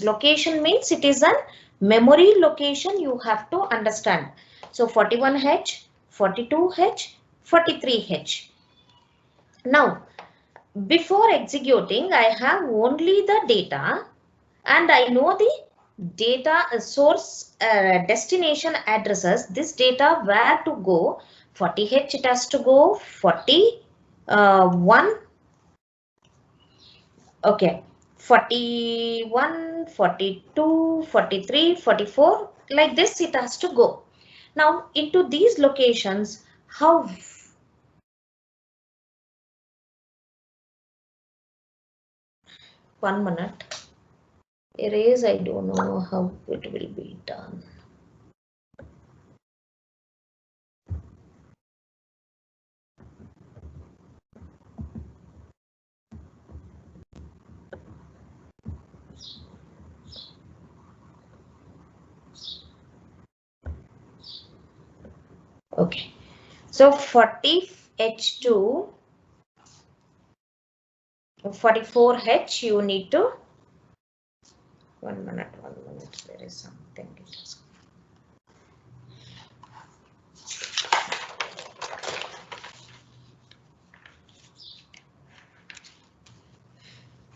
Location means it is a memory location, you have to understand. So 41H, 42H, 43H. Now, before executing, I have only the data and I know the data source destination addresses. This data where to go. 40H it has to go, 41, okay, 41, 42, 43, 44, like this it has to go. Now into these locations, how? One minute. Erase, I don't know how it will be done. Okay, so 40H2, 44H, you need to, one minute, there is something.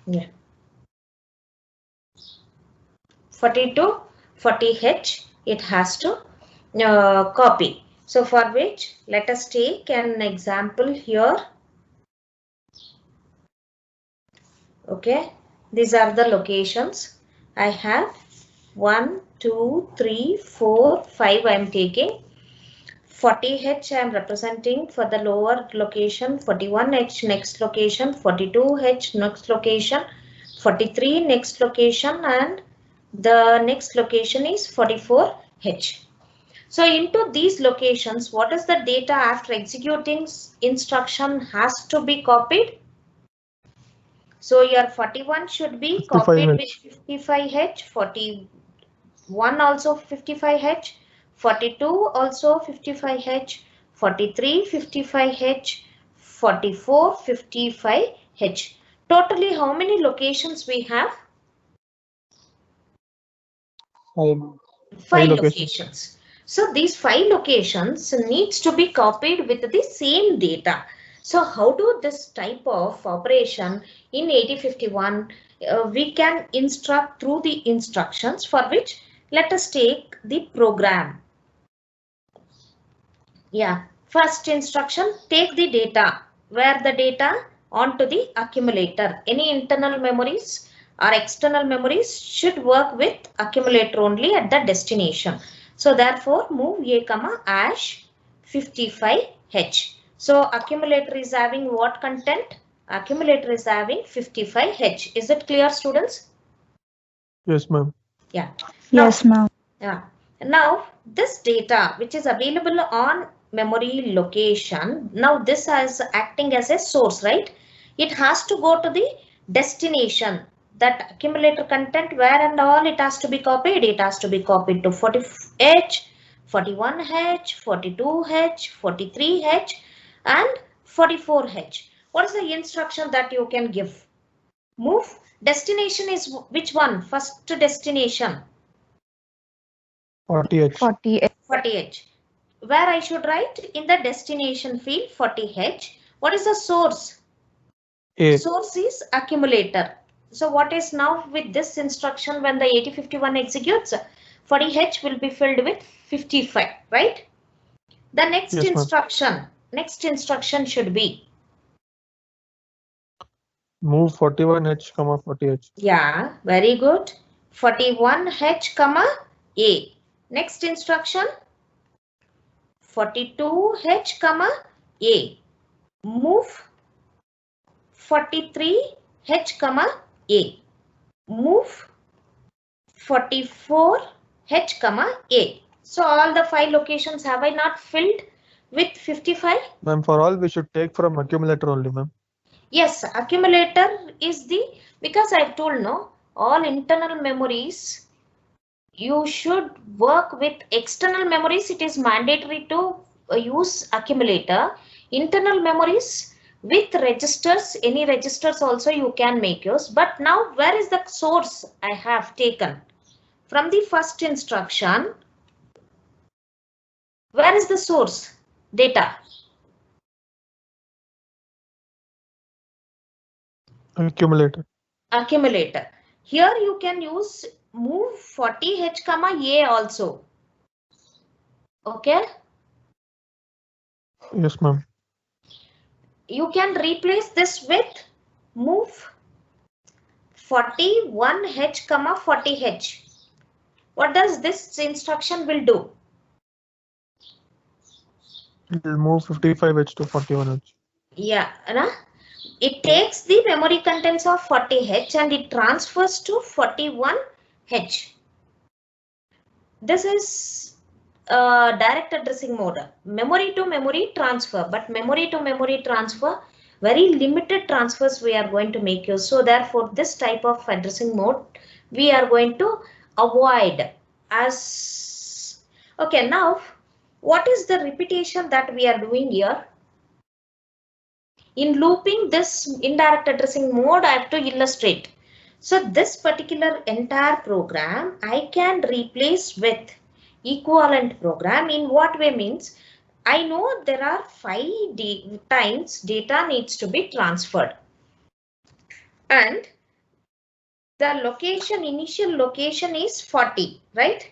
Yeah. 42, 40H, it has to copy. So for which, let us take an example here. Okay, these are the locations. I have 1, 2, 3, 4, 5 I am taking. 40H I am representing for the lower location, 41H next location, 42H next location, 43 next location, and the next location is 44H. So into these locations, what is the data after executing instruction has to be copied? So your 41 should be copied with 55H, 41 also 55H, 42 also 55H, 43 55H, 44 55H. Totally how many locations we have? 5 locations. So these 5 locations needs to be copied with the same data. So how do this type of operation in 8051 we can instruct through the instructions, for which let us take the program. Yeah, first instruction, take the data. Where the data? Onto the accumulator. Any internal memories or external memories should work with accumulator only at the destination. So therefore move A comma ash 55H. So accumulator is having what content? Accumulator is having 55H. Is it clear, students? Yes, ma'am. Yeah. Yes, ma'am. Yeah. Now this data which is available on memory location, now this is acting as a source, right? It has to go to the destination. That accumulator content where and all it has to be copied. It has to be copied to 40H, 41H, 42H, 43H, and 44H. What is the instruction that you can give? Move. Destination is which one? First destination. 40H. 40H. Where I should write in the destination field 40H. What is the source? A. Source is accumulator. So what is now with this instruction when the 8051 executes? 40H will be filled with 55, right? The next instruction should be move 41H, 40H. Yeah, very good. 41H, A. Next instruction 42H, A. Move 43H, A. Move 44H, A. So all the 5 locations have I not filled with 55? Ma'am, for all we should take from accumulator only, ma'am. Yes, accumulator is the, because I've told no, all internal memories you should work with. External memories it is mandatory to use accumulator. Internal memories With registers, any registers also you can make use. But now where is the source I have taken? From the first instruction, where is the source data? Accumulator. Accumulator. Here you can use move 40h comma a also. Okay. Yes, ma'am. You can replace this with move 41h comma 40h. What does this instruction will do? It will move 55h to 41h. Yeah, it takes the memory contents of 40h and it transfers to 41h. This is direct addressing mode, memory to memory transfer, but memory to memory transfer, very limited transfers we are going to make use. So therefore this type of addressing mode we are going to avoid as. Okay, now what is the repetition that we are doing here? In looping this indirect addressing mode, I have to illustrate. So this particular entire program I can replace with equivalent program. In what way means, I know there are 5 times data needs to be transferred. And the location, initial location is 40, right?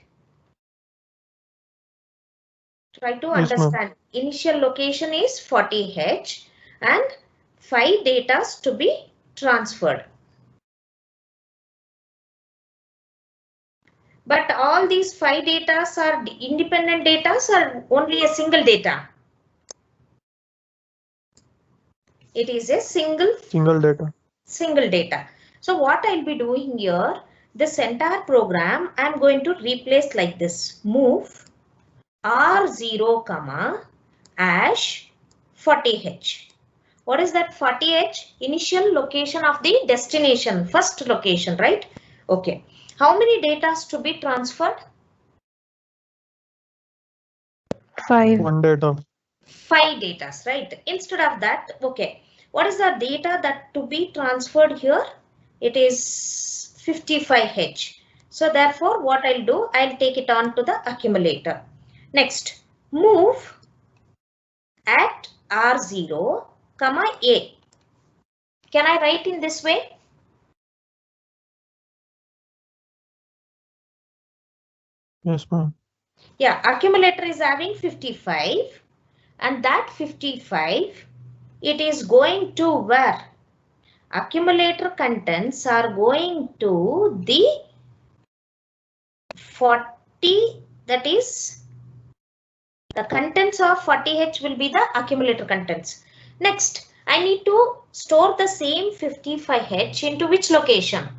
Try to understand. Initial location is 40h and 5 datas to be transferred. But all these 5 datas are independent datas or only a single data? It is a single data. So what I'll be doing here, this entire program I'm going to replace like this. Move R0 comma hash 40h. What is that 40h? Initial location of the destination, first location, right? Okay. How many datas to be transferred? 5. One data. 5 datas, right? Instead of that, okay. What is the data that to be transferred here? It is 55h. So therefore, what I'll do, I'll take it on to the accumulator. Next, move at R0, comma A. Can I write in this way? Yes, ma'am. Yeah, accumulator is having 55 and that 55, it is going to where? Accumulator contents are going to the 40, that is the contents of 40h will be the accumulator contents. Next, I need to store the same 55h into which location?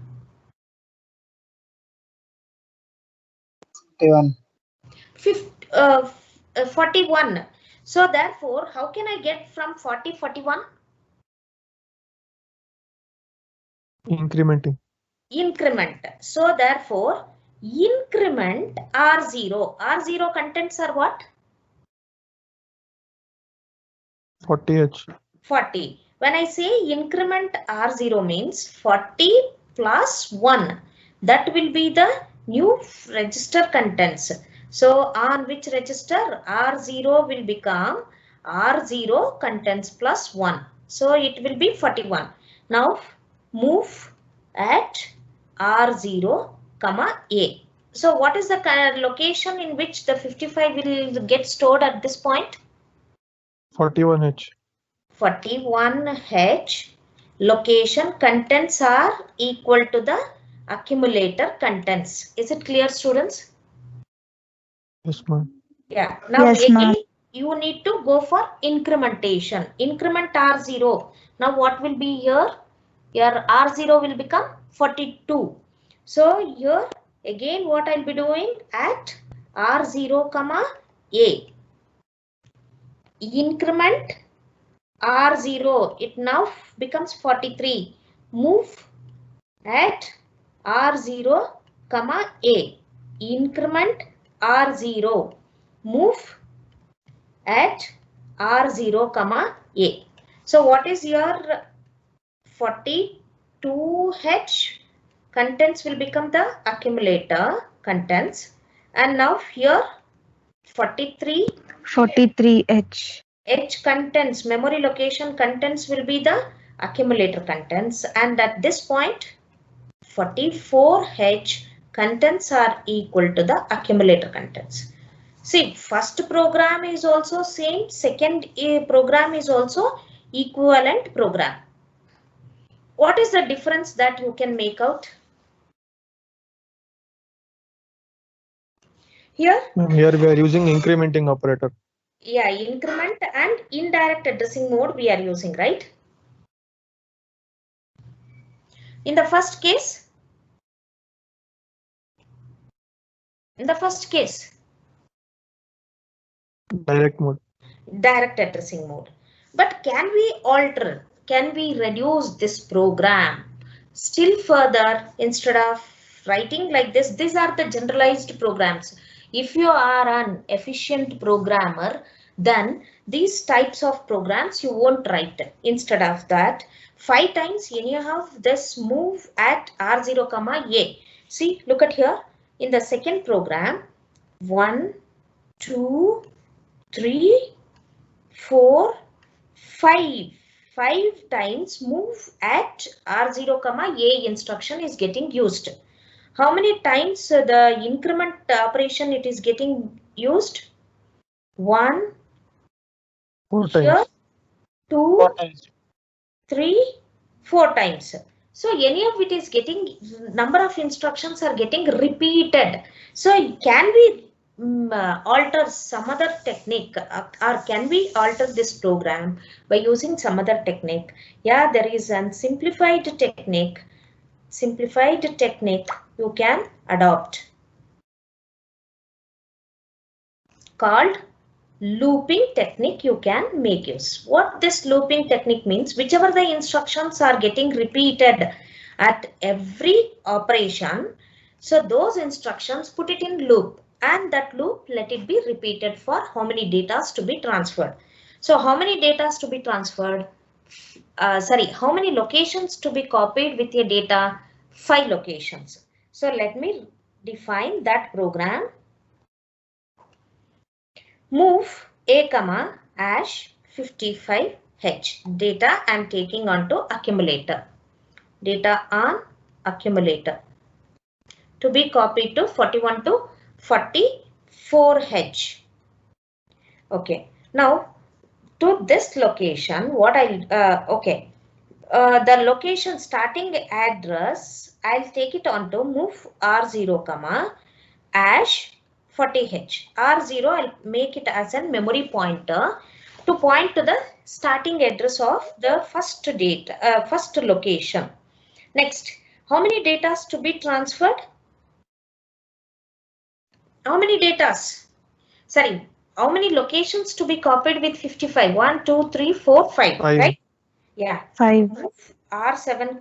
41. So therefore, how can I get from 40, 41? Incrementing. Increment. So therefore, increment R0. R0 contents are what? 40h. 40. When I say increment R0 means 40 plus 1. That will be the new register contents. So on which register? R0 will become R0 contents plus 1. So it will be 41. Now move at R0, comma A. So what is the location in which the 55 will get stored at this point? 41h. 41h. Location contents are equal to the accumulator contents. Is it clear, students? Yes, ma'am. Yeah. Now Yes, again, you need to go for incrementation. Increment R0. Now what will be here? Your R0 will become 42. So here again what I'll be doing at R0, comma A. Increment R0, it now becomes 43. Move at R0, comma A. Increment R0. Move at R0, comma A. So what is your 42H? Contents will become the accumulator contents, and now here 43H. H contents, memory location contents will be the accumulator contents, and at this point 44H contents are equal to the accumulator contents. See, first program is also same, second program is also equivalent program. What is the difference that you can make out? Here? Here we are using incrementing operator. Yeah, increment and indirect addressing mode we are using, right? In the first case, Direct mode. direct addressing mode. But can we alter, can we reduce this program still further? Instead of writing like this, these are the generalized programs. If you are an efficient programmer, then these types of programs you won't write. Instead of that, 5 times anyhow this move at R0, A. See, look at here in the second program, 1, 2, 3, 4, 5. 5 times move at R0, A instruction is getting used. How many times the increment operation it is getting used? 1, 4 here, times. 2, 4 times. 3, 4 times. So any of it is getting, number of instructions are getting repeated. So can we alter some other technique, or can we alter this program by using some other technique? Yeah, there is a simplified technique you can adopt called looping technique. You can make use. What this looping technique means, whichever the instructions are getting repeated at every operation, so those instructions put it in loop, and that loop let it be repeated for how many data to be transferred. So how many data to be transferred? How many locations to be copied with your data? 5 locations. So let me define that program. Move A, hash 55H. Data I am taking onto accumulator. Data on accumulator to be copied to 41 to 44H. Okay. Now to this location, what the location starting address, I'll take it onto move R0, hash 40H. R0, I'll make it as a memory pointer to point to the starting address of the first location. Next, how many data to be transferred? How many datas? Sorry, how many locations to be copied with 55? 1, 2, 3, 4, 5, right? Yeah. 5. Move R7,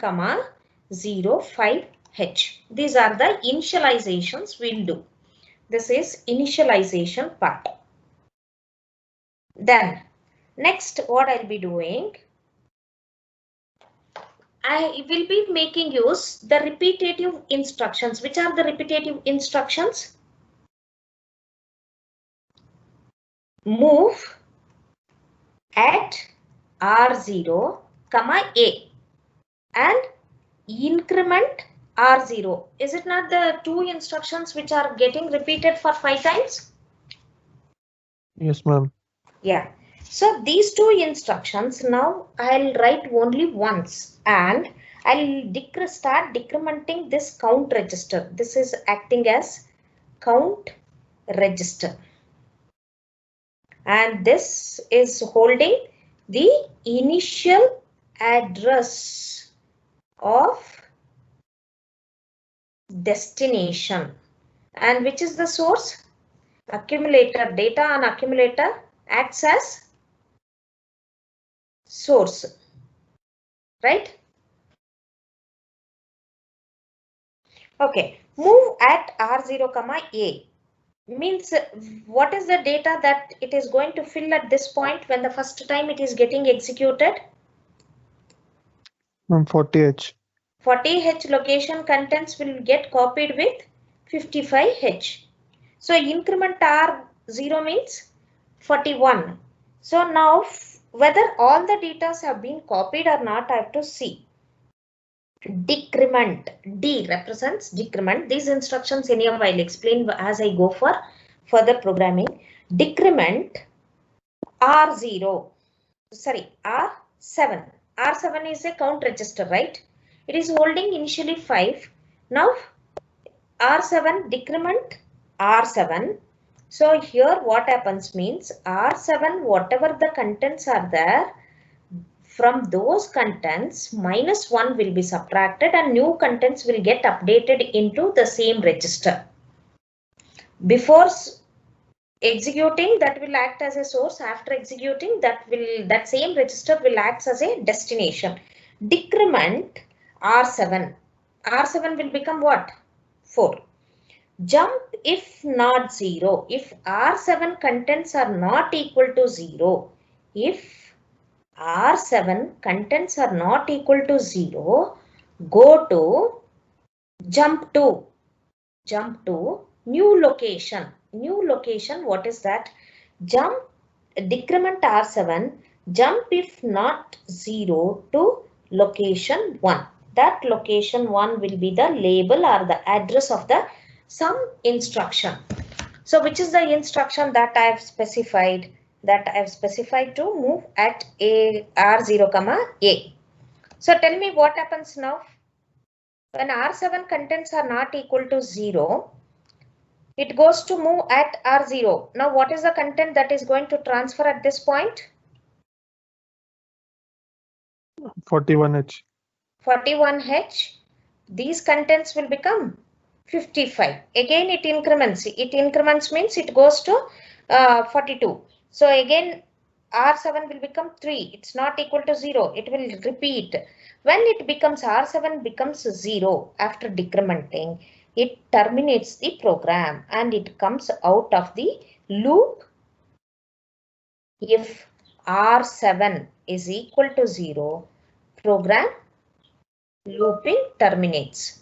0, 5H. These are the initializations we'll do. This is initialization part. Then next what I'll be doing, I will be making use the repetitive instructions. Which are the repetitive instructions? Move at R0, A and increment R0. Is it not the 2 instructions which are getting repeated for 5 times? Yes, ma'am. Yeah. So these 2 instructions, now I'll write only once, and I'll start decrementing this count register. This is acting as count register. And this is holding the initial address of destination. And which is the source? Accumulator. Data on accumulator acts as source, right? Okay, move at R0, A means what is the data that it is going to fill at this point when the first time it is getting executed? Ma'am, 40H. 40H location contents will get copied with 55H. So increment R0 means 41. So now whether all the data have been copied or not, I have to see. Decrement, D represents decrement. These instructions anyhow I'll explain as I go for further programming. Decrement R0, sorry, R7. R7 is a count register, right? It is holding initially 5. Now R7 decrement R7. So here what happens means R7, whatever the contents are there, from those contents -1 will be subtracted and new contents will get updated into the same register. Before executing, that will act as a source. After executing, that same register will act as a destination. Decrement R7. R7 will become what? 4. Jump if not 0. If R7 contents are not equal to 0. If R7 contents are not equal to 0, go to jump to new location. New location, what is that? Jump, decrement R7, jump if not 0 to location 1. That location 1 will be the label or the address of the some instruction. So which is the instruction that I have specified? That I have specified to move at R0, A. So tell me what happens now. When R7 contents are not equal to 0, it goes to move at R0. Now what is the content that is going to transfer at this point? 41H. 41H. These contents will become 55. Again it increments. It increments means it goes to 42. So again R7 will become 3. It's not equal to 0. It will repeat. When it becomes R7 becomes 0 after decrementing, it terminates the program and it comes out of the loop. If R7 is equal to 0, program looping terminates.